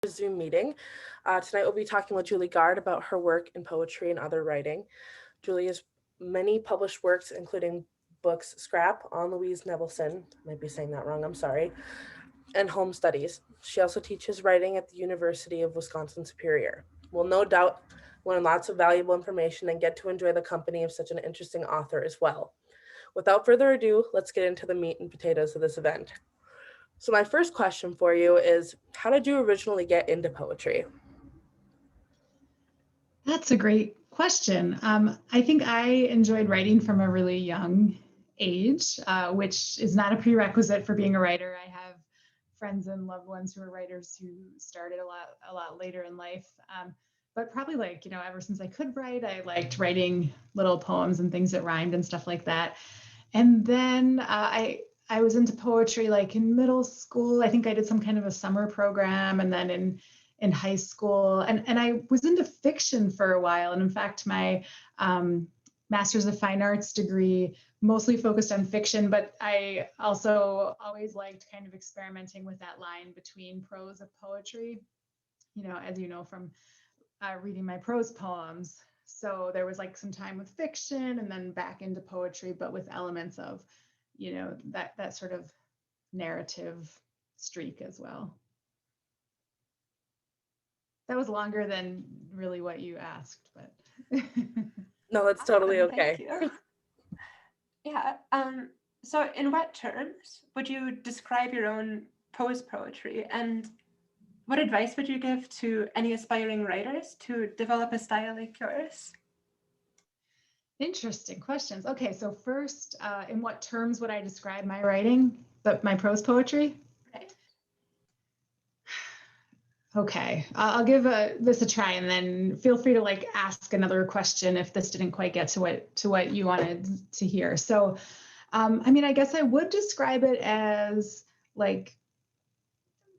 Zoom meeting. Tonight we'll be talking with Julie Gard about her work in poetry and other writing. Julie has many published works, including books Scrap on Louise Nevelson, might be saying that wrong, I'm sorry, and Home Studies. She also teaches writing at the University of Wisconsin Superior. We'll no doubt learn lots of valuable information and get to enjoy the company of such an interesting author as well. Without further ado, let's get into the meat and potatoes of this event. So my first question for you is, how did you originally get into poetry? That's a great question. I think I enjoyed writing from a really young age, which is not a prerequisite for being a writer. I have friends and loved ones who are writers who started a lot later in life. But probably ever since I could write, I liked writing little poems and things that rhymed and stuff like that. And then I was into poetry like in middle school. I think I did some kind of a summer program, and then in high school, and I was into fiction for a while. And in fact, my Master's of Fine Arts degree mostly focused on fiction, but I also always liked kind of experimenting with that line between prose and poetry, as you know from reading my prose poems. So there was like some time with fiction and then back into poetry, but with elements of, that sort of narrative streak as well. That was longer than really what you asked, but. No, that's totally okay. Thank you. Yeah. So in what terms would you describe your own prose poetry, and what advice would you give to any aspiring writers to develop a style like yours? Interesting questions. Okay, so first, in what terms would I describe my writing, my prose poetry? Right. Okay, I'll give this a try, and then feel free to ask another question if this didn't quite get to what you wanted to hear. So, I guess I would describe it as like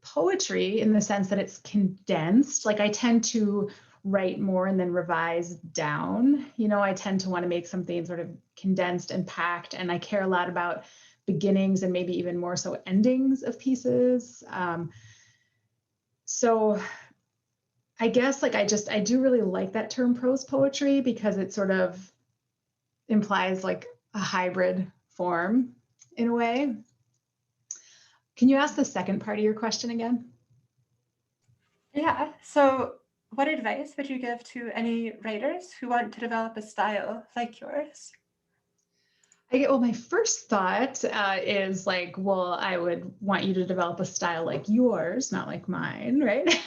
poetry in the sense that it's condensed. Like I tend to write more and then revise down. I tend to want to make something sort of condensed and packed, and I care a lot about beginnings and maybe even more so endings of pieces. So I guess I do really like that term prose poetry because it sort of implies like a hybrid form in a way. Can you ask the second part of your question again? Yeah, so what advice would you give to any writers who want to develop a style like yours? My first thought is I would want you to develop a style like yours, not like mine, right?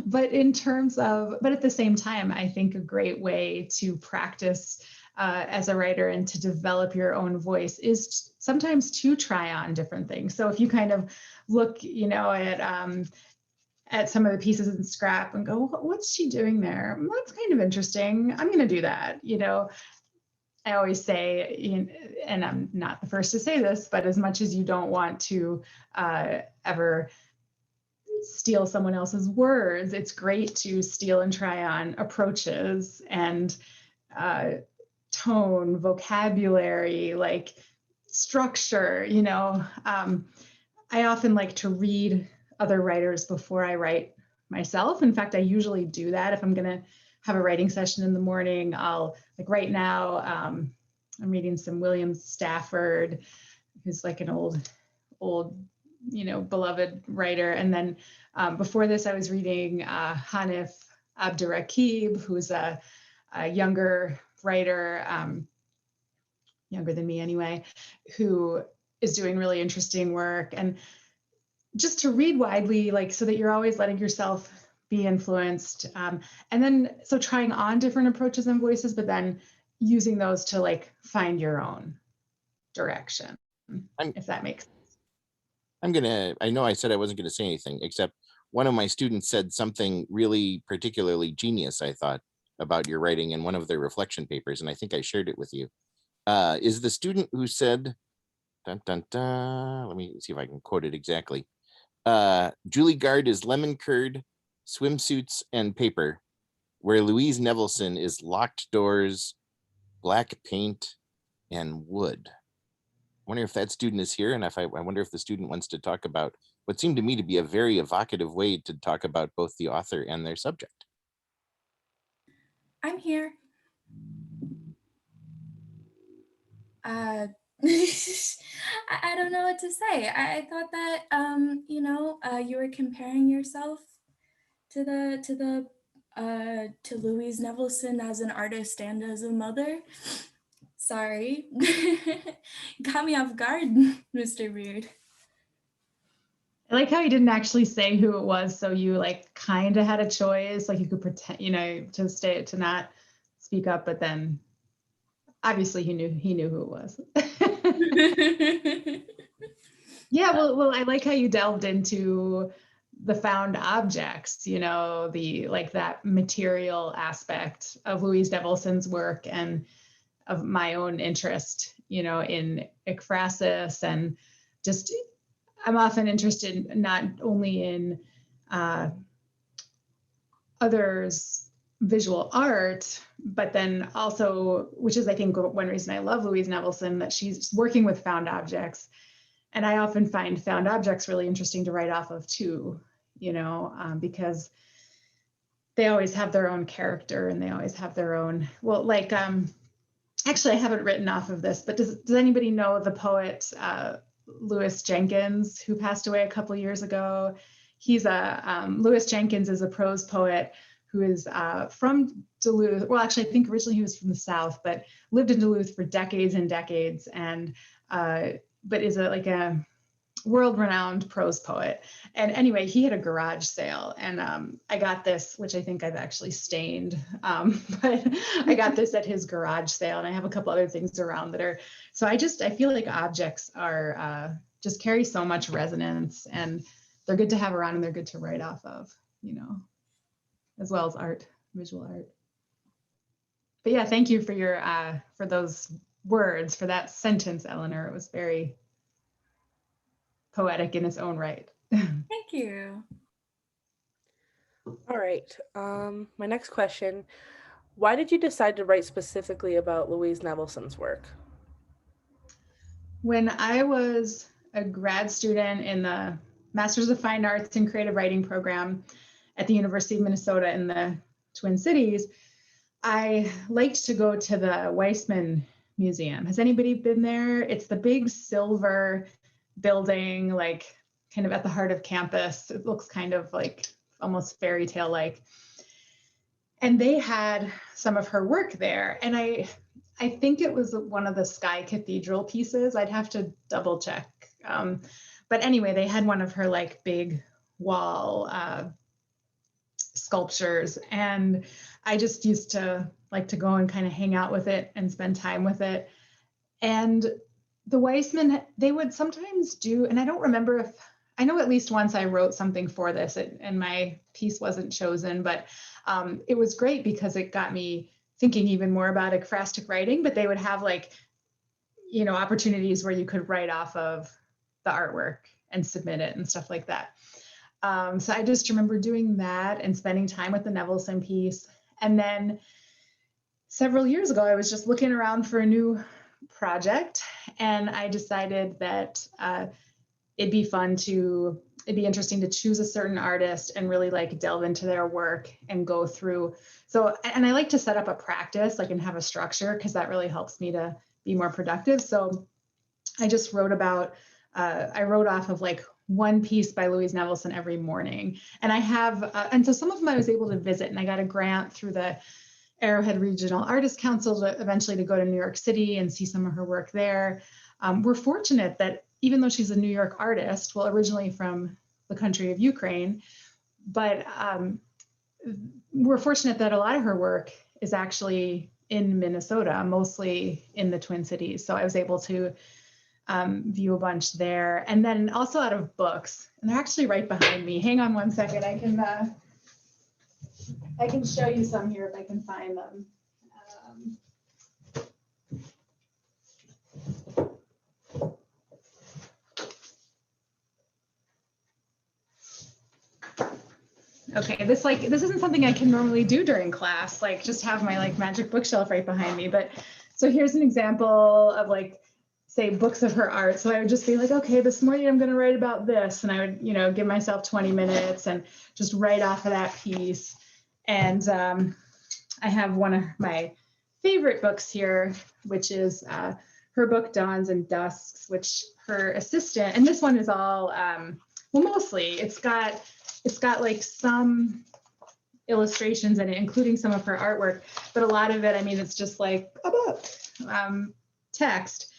But at the same time, I think a great way to practice as a writer and to develop your own voice is sometimes to try on different things. So if you kind of look, at some of the pieces in Scrap and go, what's she doing there? That's kind of interesting. I'm going to do that, I always say, and I'm not the first to say this, but as much as you don't want to ever steal someone else's words, it's great to steal and try on approaches and tone, vocabulary, like structure. I often like to read other writers before I write myself. In fact, I usually do that if I'm going to have a writing session in the morning. I'll right now, I'm reading some William Stafford, who's like an old, beloved writer. And then before this, I was reading Hanif Abdurraqib, who's a younger writer, younger than me anyway, who is doing really interesting work. And just to read widely, so that you're always letting yourself be influenced. And then, so trying on different approaches and voices, but then using those to find your own direction, if that makes sense. I know I said I wasn't going to say anything, except one of my students said something really particularly genius, I thought, about your writing in one of their reflection papers, and I think I shared it with you. Is the student who said, dun, dun, dun, let me see if I can quote it exactly. Julie Gard is lemon curd, swimsuits, and paper, where Louise Nevelson is locked doors, black paint, and wood. I wonder if that student is here, and I wonder if the student wants to talk about what seemed to me to be a very evocative way to talk about both the author and their subject. I'm here. I don't know what to say. I thought that you were comparing yourself to Louise Nevelson as an artist and as a mother. Sorry. Got me off guard, Mr. Beard. I like how he didn't actually say who it was, so you like kind of had a choice, like you could pretend, to not speak up, but then obviously he knew who it was. Yeah, well, I like how you delved into the found objects, the like that material aspect of Louise Nevelson's work and of my own interest, in ekphrasis, and just I'm often interested not only in others' visual art, but then also, which is I think one reason I love Louise Nevelson, that she's working with found objects. And I often find found objects really interesting to write off of too, because they always have their own character and they always have their own, well, like, actually I haven't written off of this, but does anybody know the poet Louis Jenkins, who passed away a couple of years ago? Louis Jenkins is a prose poet who is from Duluth. Well, actually, I think originally he was from the South, but lived in Duluth for decades and decades, and but is a world-renowned prose poet. And anyway, he had a garage sale, and I got this, which I think I've actually stained, but I got this at his garage sale, and I have a couple other things around that are, so I feel like objects are just carry so much resonance, and they're good to have around, and they're good to write off of, as well as art, visual art. But yeah, thank you for those words, for that sentence, Eleanor. It was very poetic in its own right. Thank you. All right. My next question, why did you decide to write specifically about Louise Nevelson's work? When I was a grad student in the Masters of Fine Arts in Creative Writing program at the University of Minnesota in the Twin Cities, I liked to go to the Weissman Museum. Has anybody been there? It's the big silver building, like kind of at the heart of campus. It looks kind of like almost fairy tale like. And they had some of her work there. And I think it was one of the Sky Cathedral pieces. I'd have to double check. But anyway, they had one of her like big wall sculptures. And I just used to like to go and kind of hang out with it and spend time with it. And the Weissman, they would sometimes do, and I don't remember if, I know at least once I wrote something for this and my piece wasn't chosen, but it was great because it got me thinking even more about ekphrastic writing, but they would have like, opportunities where you could write off of the artwork and submit it and stuff like that. So I just remember doing that and spending time with the Nevelson piece. And then several years ago, I was just looking around for a new project, and I decided that it'd be interesting to choose a certain artist and really like delve into their work and go through. So, and I like to set up a practice, like, and have a structure, because that really helps me to be more productive. So I just wrote off of like one piece by Louise Nevelson every morning. And I have, and so some of them I was able to visit, and I got a grant through the Arrowhead Regional Artist Council to eventually to go to New York City and see some of her work there. We're fortunate that even though she's a New York artist, well, originally from the country of Ukraine, but we're fortunate that a lot of her work is actually in Minnesota, mostly in the Twin Cities. So I was able to view a bunch there. And then also out of books, and they're actually right behind me. Hang on one second, I can show you some here if I can find them. Okay, this isn't something I can normally do during class, like just have my like magic bookshelf right behind me. But so here's an example of like say books of her art. So I would just be like, okay, this morning I'm going to write about this. And I would, give myself 20 minutes and just write off of that piece. And I have one of my favorite books here, which is her book, Dawns and Dusks, which her assistant, and this one is all, well, mostly it's got like some illustrations in it, including some of her artwork, but a lot of it, I mean, it's just like a book, text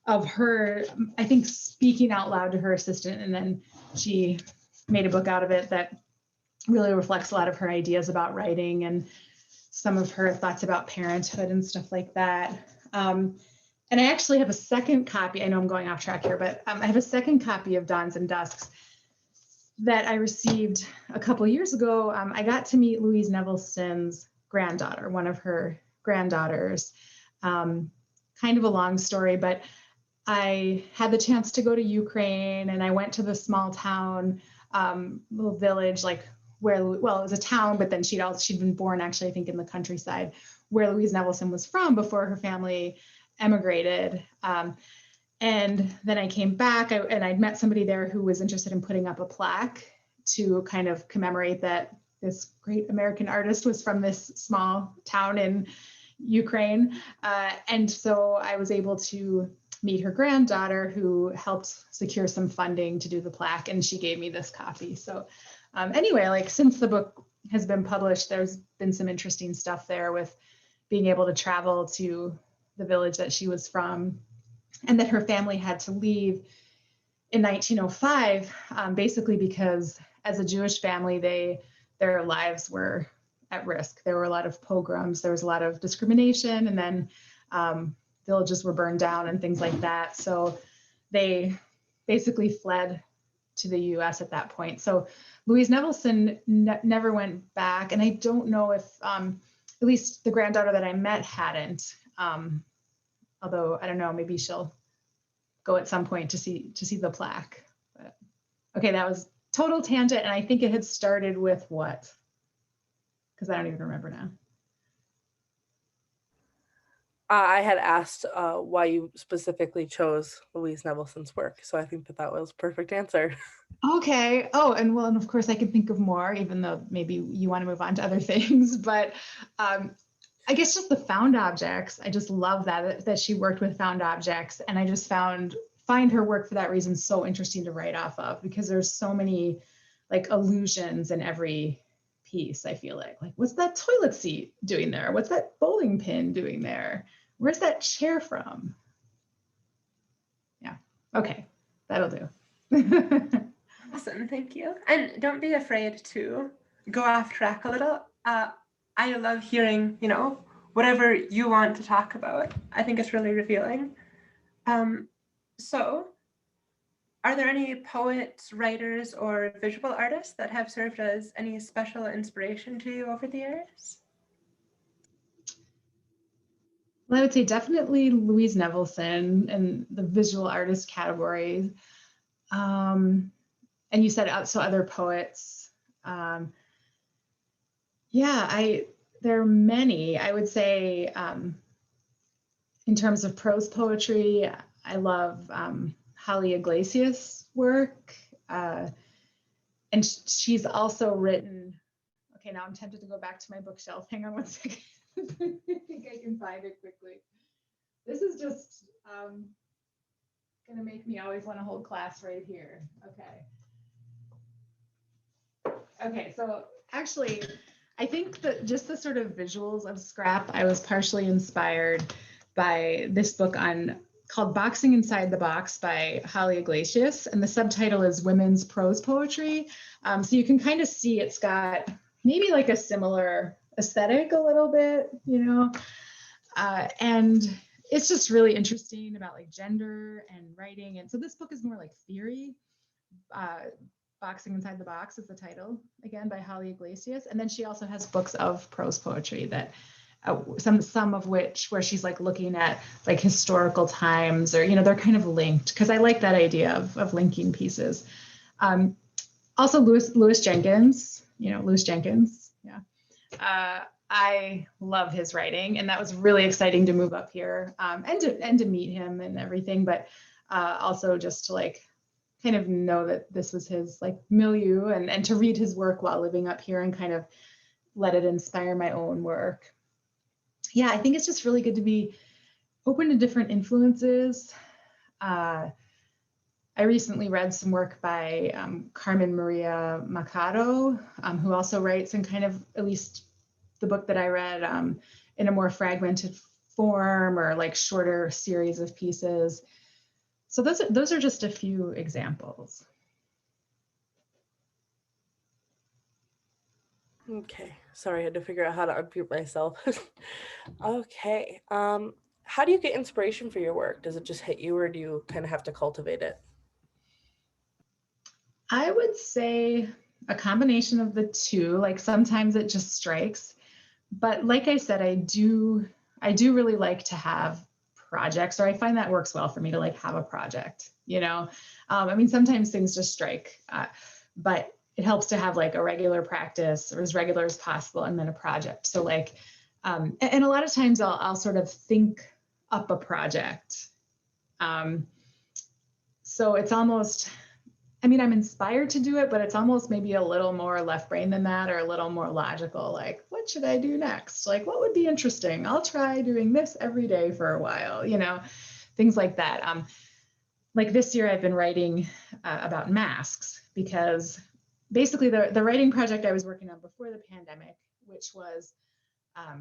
of her, I think, speaking out loud to her assistant, and then she made a book out of it that really reflects a lot of her ideas about writing and some of her thoughts about parenthood and stuff like that. And I actually have a second copy. I know I'm going off track here, but I have a second copy of Dawns and Dusks that I received a couple of years ago. I got to meet Louise Nevelson's granddaughter, one of her granddaughters. Kind of a long story, but I had the chance to go to Ukraine, and I went to the small town, little village, like where, well, it was a town, but then she'd been born actually, I think, in the countryside where Louise Nevelson was from before her family emigrated. And then I came back, and I'd met somebody there who was interested in putting up a plaque to kind of commemorate that this great American artist was from this small town in Ukraine. And so I was able to meet her granddaughter, who helped secure some funding to do the plaque, and she gave me this copy. So anyway, like, since the book has been published, there's been some interesting stuff there with being able to travel to the village that she was from, and that her family had to leave in 1905, basically because as a Jewish family, their lives were at risk. There were a lot of pogroms, there was a lot of discrimination, and then villages were burned down and things like that. So they basically fled to the US at that point. So Louise Nevelson never went back, and I don't know if, at least the granddaughter that I met hadn't, although I don't know, maybe she'll go at some point to see the plaque. But, okay, that was total tangent, and I think it had started with what? Because I don't even remember now. I had asked why you specifically chose Louise Nevelson's work, so I think that was a perfect answer. Okay. Oh, and well, and of course I can think of more, even though maybe you want to move on to other things. But I guess just the found objects. I just love that she worked with found objects, and I just find her work for that reason so interesting to write off of, because there's so many like allusions in every piece. I feel like what's that toilet seat doing there? What's that bowling pin doing there? Where's that chair from? Yeah. Okay, that'll do. Awesome, thank you. And don't be afraid to go off track a little. I love hearing, whatever you want to talk about. I think it's really revealing. So, are there any poets, writers, or visual artists that have served as any special inspiration to you over the years? Well, I would say definitely Louise Nevelson and the visual artist category. And you said so other poets. Yeah, there are many. I would say in terms of prose poetry, I love Holly Iglesias' work. And she's also written, okay, now I'm tempted to go back to my bookshelf. Hang on one second. I think I can find it quickly. This is just gonna make me always want to hold class right here. Okay, so actually, I think that just the sort of visuals of scrap, I was partially inspired by this book called Boxing Inside the Box by Holly Iglesias, and the subtitle is Women's Prose Poetry. So you can kind of see it's got maybe like a similar aesthetic a little bit, and it's just really interesting about like gender and writing. And so this book is more like theory. Boxing Inside the Box is the title, again, by Holly Iglesias. And then she also has books of prose poetry that some of which where she's like looking at like historical times, or they're kind of linked, because I like that idea of linking pieces. Also Louis Jenkins, Louis Jenkins, yeah. I love his writing, and that was really exciting to move up here, and to meet him and everything, but also just to like kind of know that this was his like milieu, and to read his work while living up here and kind of let it inspire my own work. Yeah, I think it's just really good to be open to different influences. I recently read some work by Carmen Maria Machado, who also writes in kind of, at least the book that I read, in a more fragmented form or like shorter series of pieces. So those are just a few examples. Okay, sorry, I had to figure out how to unmute myself. Okay, how do you get inspiration for your work? Does it just hit you, or do you kind of have to cultivate it? I would say a combination of the two. Like sometimes it just strikes, but like I said, I do really like to have projects, or I find that works well for me to like have a project, you know. I mean, sometimes things just strike, but it helps to have like a regular practice, or as regular as possible, and then a project. So like, and a lot of times I'll sort of think up a project. So it's almost, I mean, I'm inspired to do it, but it's almost maybe a little more left brain than that, or a little more logical. Like, what should I do next? Like, what would be interesting? I'll try doing this every day for a while, you know, things like that. Like this year, I've been writing about masks, because basically the writing project I was working on before the pandemic, which was a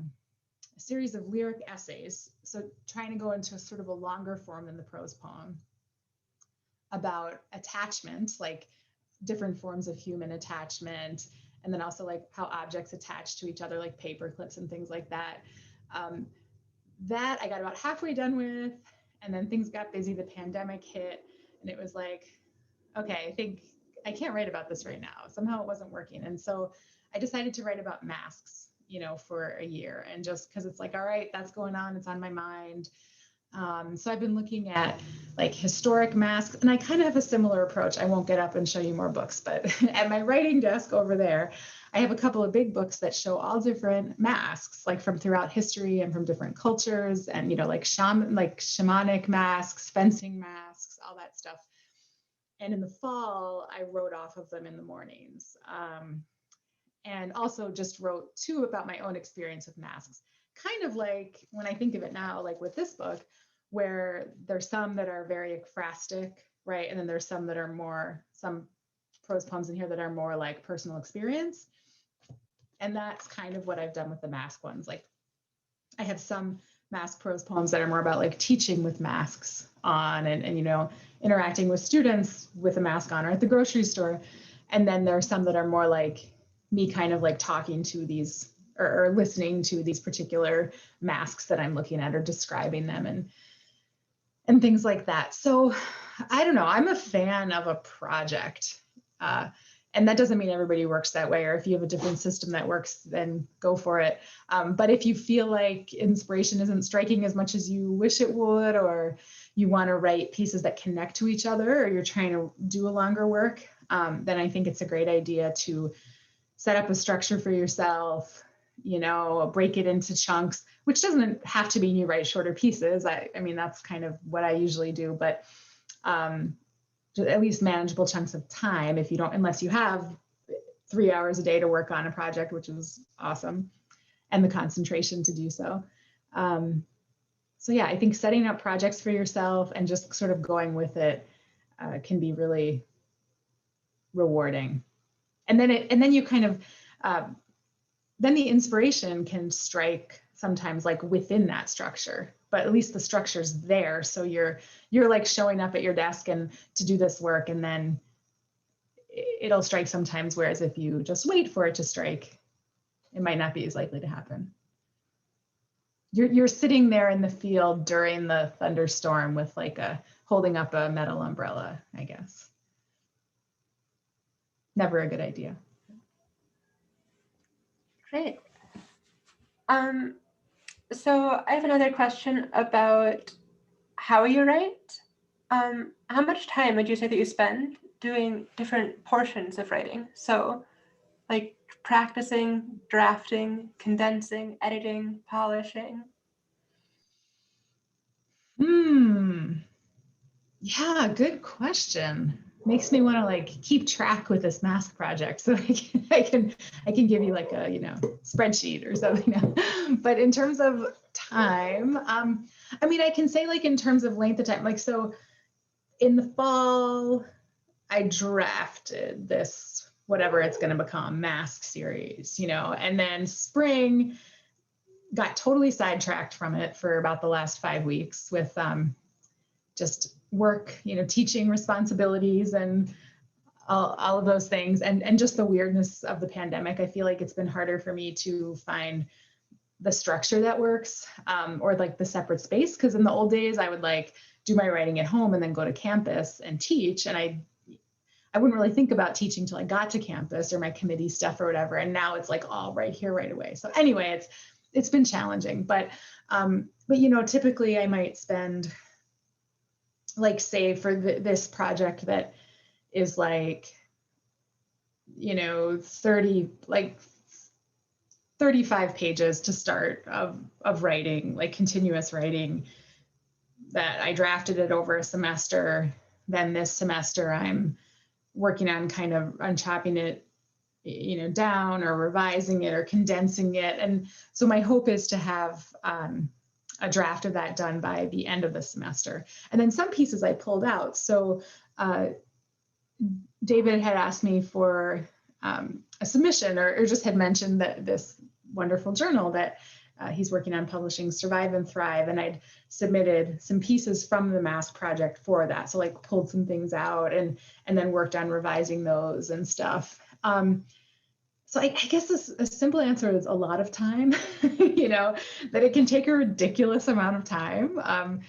series of lyric essays. So trying to go into a sort of a longer form than the prose poem, about attachment, like different forms of human attachment, and then also like how objects attach to each other, like paper clips and things like that. That I got about halfway done with, and then things got busy, the pandemic hit, and it was like, okay, I think I can't write about this right now. Somehow it wasn't working. And so I decided to write about masks, you know, for a year, and just because it's like, all right, that's going on, it's on my mind. So I've been looking at like historic masks, and I kind of have a similar approach. I won't get up and show you more books, but at my writing desk over there, I have a couple of big books that show all different masks, like from throughout history and from different cultures, and, you know, like shamanic masks, fencing masks, all that stuff. And in the fall, I wrote off of them in the mornings. And also just wrote too about my own experience with masks. Kind of like when I think of it now, like with this book, where there's some that are very ekphrastic, right? And then there's some that are more, some prose poems in here that are more like personal experience. And that's kind of what I've done with the mask ones. Like I have some mask prose poems that are more about like teaching with masks on, and you know, interacting with students with a mask on, or at the grocery store. And then there are some that are more like me kind of like talking to these, or listening to these particular masks that I'm looking at, or describing them, and things like that. So I don't know, I'm a fan of a project. And that doesn't mean everybody works that way, or if you have a different system that works, then go for it. But if you feel like inspiration isn't striking as much as you wish it would, or you want to write pieces that connect to each other, or you're trying to do a longer work, then I think it's a great idea to set up a structure for yourself, you know, break it into chunks, which doesn't have to mean you write shorter pieces. I mean, that's kind of what I usually do, but at least manageable chunks of time, if you don't, unless you have 3 hours a day to work on a project, which is awesome, and the concentration to do so. So yeah, I think setting up projects for yourself and just sort of going with it can be really rewarding. And then you kind of, then the inspiration can strike sometimes like within that structure, but at least the structure's there. So you're like showing up at your desk and to do this work, and then it'll strike sometimes. Whereas if you just wait for it to strike, it might not be as likely to happen. You're sitting there in the field during the thunderstorm with like holding up a metal umbrella, I guess. Never a good idea. Great. So I have another question about how you write. How much time would you say that you spend doing different portions of writing? So like practicing, drafting, condensing, editing, polishing? Yeah, good question. Makes me want to like keep track with this math project so I can give you like a spreadsheet or something. But in terms of time, I mean, I can say like in terms of length of time, like so in the fall, I drafted this whatever it's going to become mask series, and then spring got totally sidetracked from it for about the last 5 weeks with just work, teaching responsibilities and all of those things. And just the weirdness of the pandemic, I feel like it's been harder for me to find the structure that works or like the separate space. Because in the old days, I would like do my writing at home and then go to campus and teach. And I wouldn't really think about teaching till I got to campus or my committee stuff or whatever. And now it's like all right here, right away. So anyway, it's been challenging, but typically I might spend like say for this project that is like 35 pages to start of writing, like continuous writing, that I drafted it over a semester. Then this semester I'm working on chopping it down or revising it or condensing it. And so my hope is to have a draft of that done by the end of the semester. And then some pieces I pulled out. So David had asked me for a submission or just had mentioned that this wonderful journal that he's working on publishing, Survive and Thrive. And I'd submitted some pieces from the mask project for that. So like pulled some things out and then worked on revising those and stuff. So I guess a simple answer is a lot of time, that it can take a ridiculous amount of time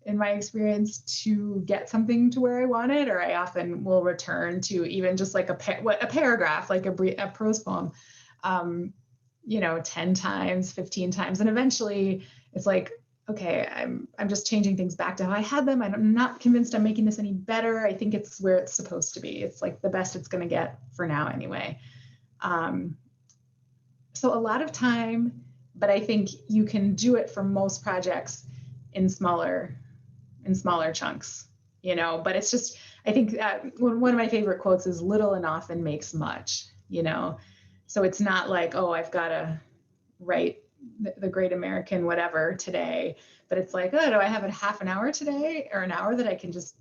in my experience to get something to where I want it, or I often will return to even just like a paragraph, like a prose poem, 10 times, 15 times. And eventually it's like, okay, I'm just changing things back to how I had them. I'm not convinced I'm making this any better. I think it's where it's supposed to be. It's like the best it's going to get for now anyway. So a lot of time, but I think you can do it for most projects in smaller chunks, but it's just, I think one of my favorite quotes is little and often makes much, so it's not like, oh, I've got to write the great American whatever today, but it's like, oh, do I have a half an hour today or an hour that I can just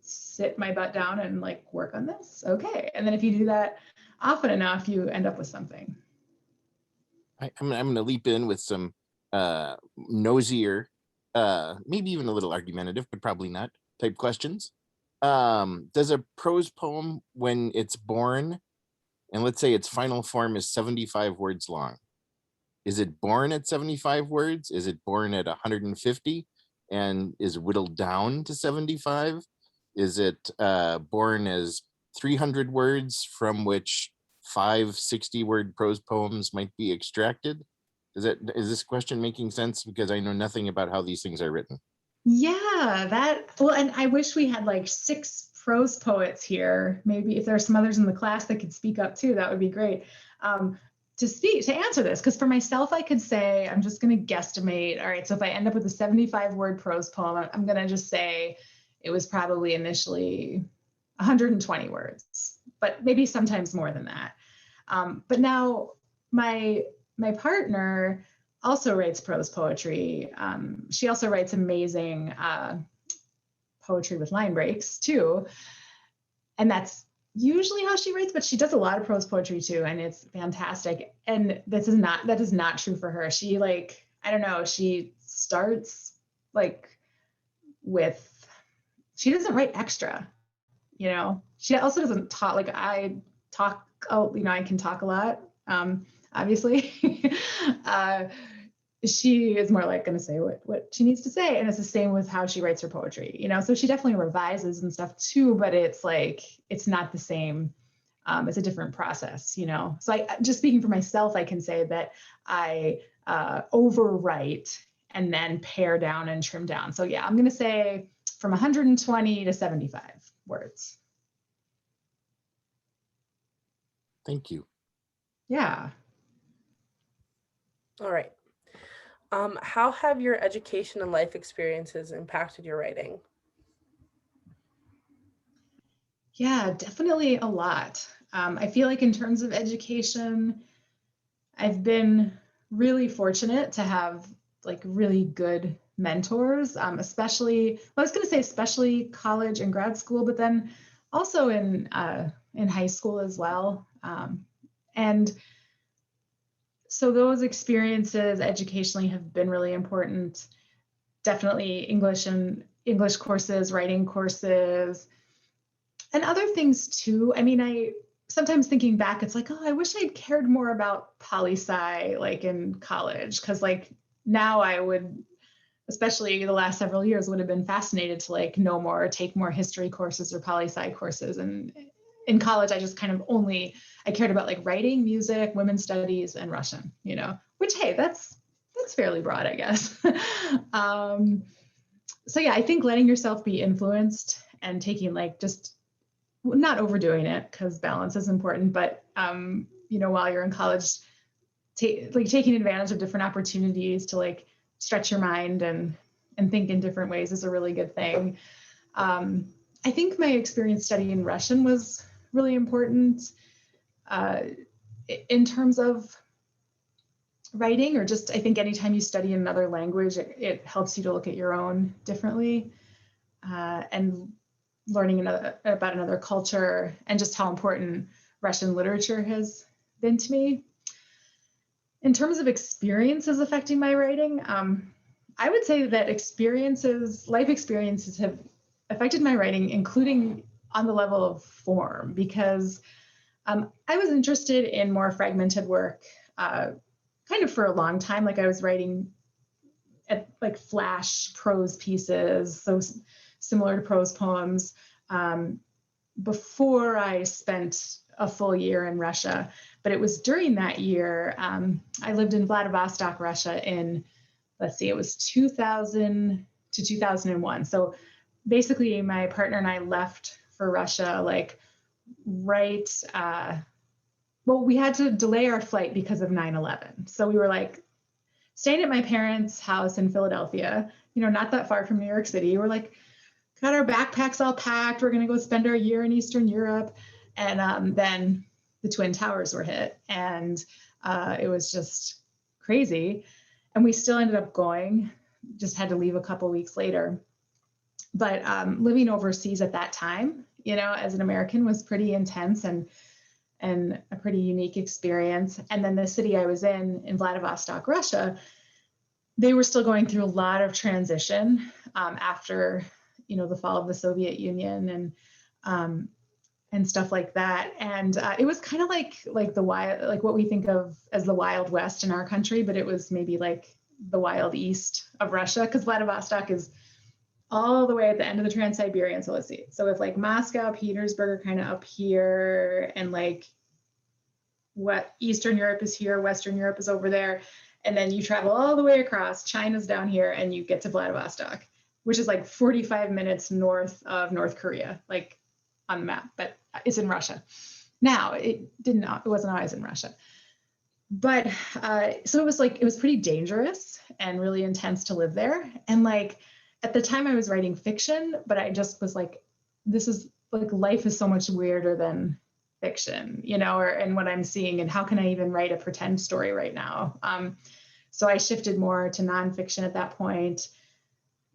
sit my butt down and like work on this? Okay. And then if you do that often enough, you end up with something. I'm going to leap in with some nosier, maybe even a little argumentative, but probably not, type questions. Does a prose poem, when it's born, and let's say its final form is 75 words long, is it born at 75 words? Is it born at 150 and is whittled down to 75? Is it born as 300 words from which 5 60-word prose poems might be extracted? Is this question making sense? Because I know nothing about how these things are written. Yeah, and I wish we had like 6 prose poets here. Maybe if there are some others in the class that could speak up too, that would be great. To answer this, because for myself, I could say, I'm just going to guesstimate. All right, so if I end up with a 75-word prose poem, I'm going to just say it was probably initially 120 words, but maybe sometimes more than that. But now my partner also writes prose poetry. She also writes amazing poetry with line breaks too. And that's usually how she writes, but she does a lot of prose poetry too. And it's fantastic. And that is not true for her. She she starts she doesn't write extra, she also doesn't talk like I talk. Oh, I can talk a lot, obviously. She is more like going to say what she needs to say. And it's the same with how she writes her poetry, so she definitely revises and stuff too, but it's like, it's not the same. It's a different process, So just speaking for myself, I can say that I overwrite and then pare down and trim down. So yeah, I'm going to say from 120 to 75 words. Thank you. Yeah. All right. How have your education and life experiences impacted your writing? Yeah, definitely a lot. I feel like in terms of education, I've been really fortunate to have like really good mentors, especially, well, I was going to say especially college and grad school, but then also in high school as well. And so those experiences educationally have been really important. Definitely English courses, writing courses, and other things too. I mean, I sometimes thinking back, it's like, oh, I wish I'd cared more about poli-sci like in college, because like now I would, especially the last several years, would have been fascinated to like know more, or take more history courses or poli-sci courses. And in college, I just kind of I cared about like writing, music, women's studies, and Russian, which, hey, that's fairly broad, I guess. So yeah, I think letting yourself be influenced and taking like just not overdoing it, because balance is important, but while you're in college, taking advantage of different opportunities to like stretch your mind and think in different ways is a really good thing. I think my experience studying Russian was really important in terms of writing, or just I think anytime you study another language, it helps you to look at your own differently, and learning about another culture, and just how important Russian literature has been to me. In terms of experiences affecting my writing, I would say that life experiences have affected my writing, including on the level of form, because I was interested in more fragmented work kind of for a long time. Like I was writing at like flash prose pieces, so similar to prose poems, before I spent a full year in Russia. But it was during that year, I lived in Vladivostok, Russia in, it was 2000 to 2001. So basically my partner and I left for Russia, like right, well, we had to delay our flight because of 9/11. So we were like staying at my parents' house in Philadelphia, not that far from New York City. We're like, got our backpacks all packed. We're going to go spend our year in Eastern Europe. And then the Twin Towers were hit, and it was just crazy. And we still ended up going, just had to leave a couple weeks later. But living overseas at that time, as an American, was pretty intense and a pretty unique experience. And then the city I was in Vladivostok, Russia, they were still going through a lot of transition after the fall of the Soviet Union and stuff like that. And it was kind of like the wild, like what we think of as the Wild West in our country, but it was maybe like the Wild East of Russia, because Vladivostok is all the way at the end of the Trans-Siberian. So let's see. So if like Moscow, Petersburg are kind of up here, and like what Eastern Europe is here, Western Europe is over there. And then you travel all the way across, China's down here, and you get to Vladivostok, which is like 45 minutes north of North Korea, like on the map, but it's in Russia. Now, it wasn't always in Russia. But so it was pretty dangerous and really intense to live there. And like at the time I was writing fiction, but I just was like, this is like, life is so much weirder than fiction, and what I'm seeing, and how can I even write a pretend story right now? So I shifted more to nonfiction at that point,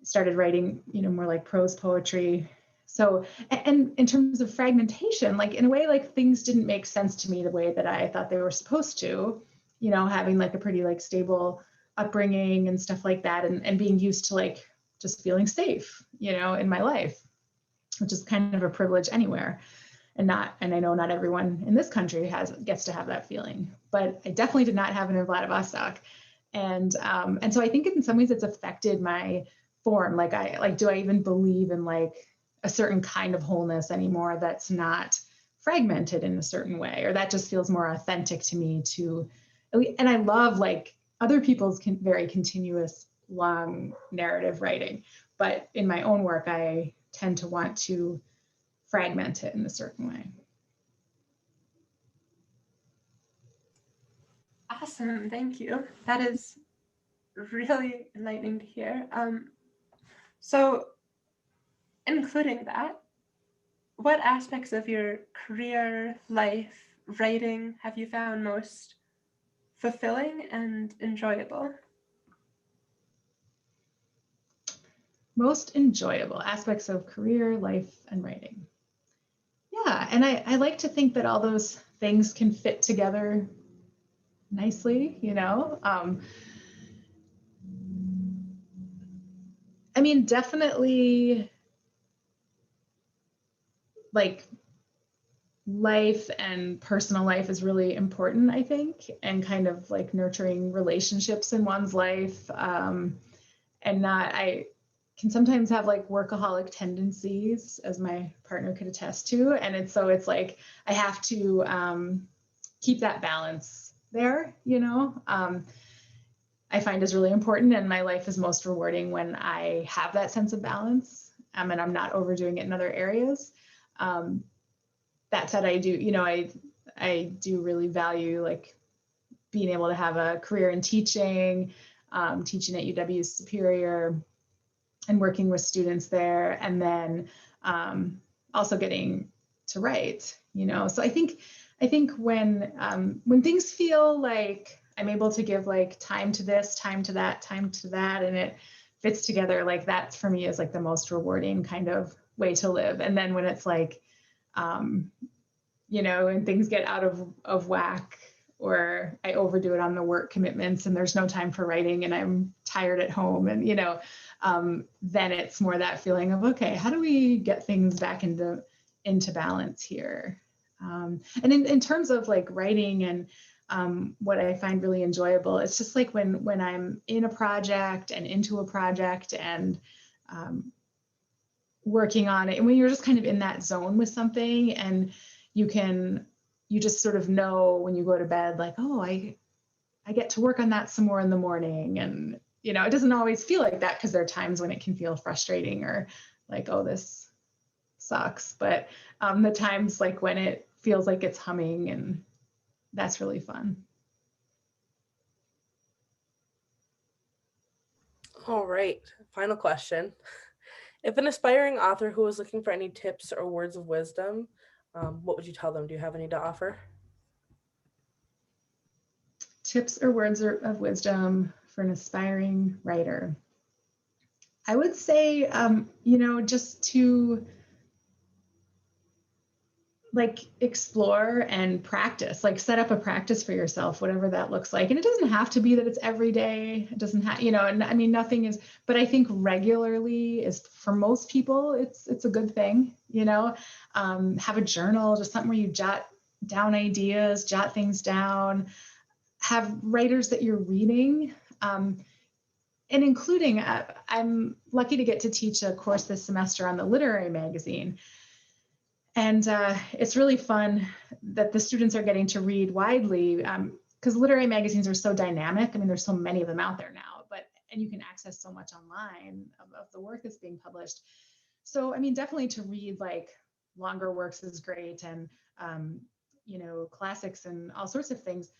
started writing, more like prose poetry. So, and in terms of fragmentation, like in a way, like things didn't make sense to me the way that I thought they were supposed to, having like a pretty like stable upbringing and stuff like that, and being used to like just feeling safe, in my life, which is kind of a privilege anywhere. And I know not everyone in this country gets to have that feeling, but I definitely did not have it in Vladivostok. And so I think in some ways it's affected my form. Do I even believe in like a certain kind of wholeness anymore that's not fragmented in a certain way, or that just feels more authentic to me and I love like other people's very continuous long narrative writing, but in my own work, I tend to want to fragment it in a certain way. Awesome, thank you. That is really enlightening to hear. So, including that, what aspects of your career, life, writing have you found most fulfilling and enjoyable? Most enjoyable aspects of career, life, and writing. Yeah, and I like to think that all those things can fit together nicely, you know. I mean, definitely like life and personal life is really important, I think, and kind of like nurturing relationships in one's life. And not, I can sometimes have like workaholic tendencies, as my partner could attest to. And it's like I have to keep that balance there, you know. I find is really important, and my life is most rewarding when I have that sense of balance, and I'm not overdoing it in other areas. That said, I do, you know, I do really value like being able to have a career in teaching, teaching at UW Superior, and working with students there, and then also getting to write. You know, so I think when things feel like I'm able to give like time to this, time to that, and it fits together, like that for me is like the most rewarding kind of way to live. And then when it's like, you know, and things get out of whack, or I overdo it on the work commitments and there's no time for writing and I'm tired at home, and, you know, then it's more that feeling of, okay, how do we get things back into balance here? And in terms of like writing and what I find really enjoyable, it's just like when I'm in a project and into a project and working on it, and when you're just kind of in that zone with something, and you just sort of know when you go to bed, like, oh, I get to work on that some more in the morning. And, you know, it doesn't always feel like that, because there are times when it can feel frustrating or like, oh, this sucks. But the times like when it feels like it's humming, and that's really fun. All right, final question. If an aspiring author who is looking for any tips or words of wisdom, what would you tell them? Do you have any to offer? Tips or words of wisdom for an aspiring writer. I would say, you know, just to like explore and practice, like set up a practice for yourself, whatever that looks like. And it doesn't have to be that it's every day. It doesn't have, you know, and I mean, nothing is, but I think regularly is, for most people, it's a good thing, you know. Have a journal, just something where you jot down ideas, jot things down, have writers that you're reading. And including, I'm lucky to get to teach a course this semester on the literary magazine. And it's really fun that the students are getting to read widely, because literary magazines are so dynamic. I mean, there's so many of them out there now, and you can access so much online of the work that's being published. So, I mean, definitely to read like longer works is great, and you know, classics and all sorts of things.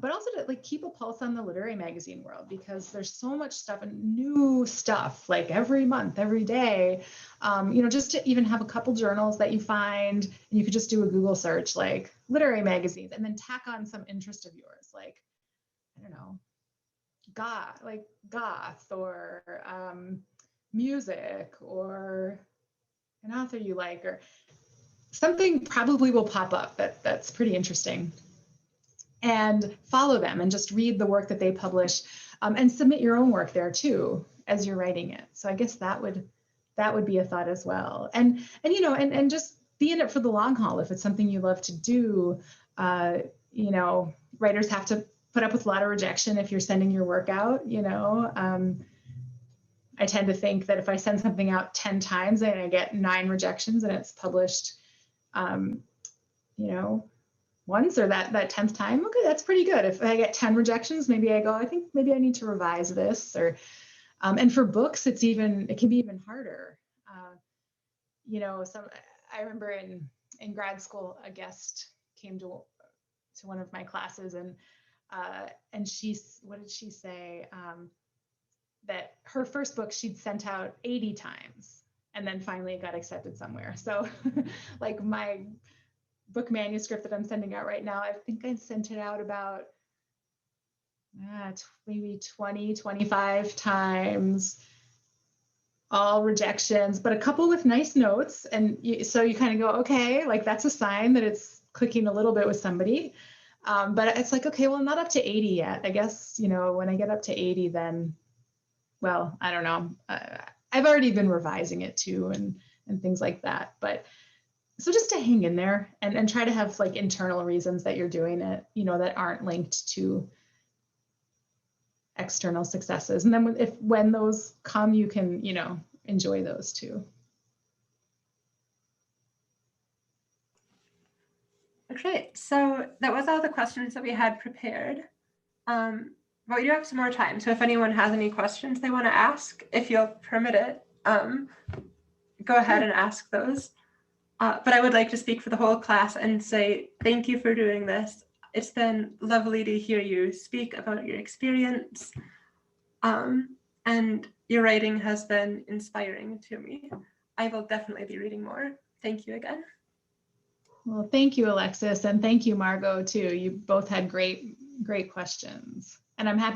But also to like keep a pulse on the literary magazine world, because there's so much stuff and new stuff like every month, every day. You know, just to even have a couple journals that you find, and you could just do a Google search like literary magazines, and then tack on some interest of yours, like, I don't know, goth or music, or an author you like, or something probably will pop up that's pretty interesting. And follow them and just read the work that they publish, and submit your own work there too as you're writing it. So I guess that would be a thought as well. And you know, and just be in it for the long haul. If it's something you love to do, you know, writers have to put up with a lot of rejection if you're sending your work out, you know. I tend to think that if I send something out 10 times and I get 9 rejections and it's published, you know, once, or that 10th time, okay, that's pretty good. If I get 10 rejections, maybe I go, I think maybe I need to revise this. Or and for books, it can be even harder. You know, I remember in grad school, a guest came to one of my classes, and And what did she say? That her first book she'd sent out 80 times and then finally it got accepted somewhere. So like my book manuscript that I'm sending out right now, I think I sent it out about maybe 20, 25 times, all rejections, but a couple with nice notes. And so you kind of go, okay, like that's a sign that it's clicking a little bit with somebody. But it's like, okay, well, I'm not up to 80 yet. I guess, when I get up to 80, then, well, I don't know. I've already been revising it too and things like that. But so just to hang in there and try to have like internal reasons that you're doing it, that aren't linked to external successes. And then when those come, you can, enjoy those too. Great. So that was all the questions that we had prepared. But we do have some more time. So if anyone has any questions they want to ask, if you'll permit it, go ahead and ask those. But I would like to speak for the whole class and say thank you for doing this. It's been lovely to hear you speak about your experience. And your writing has been inspiring to me. I will definitely be reading more. Thank you again. Well, thank you, Alexis. And thank you, Margot, too. You both had great questions. And I'm happy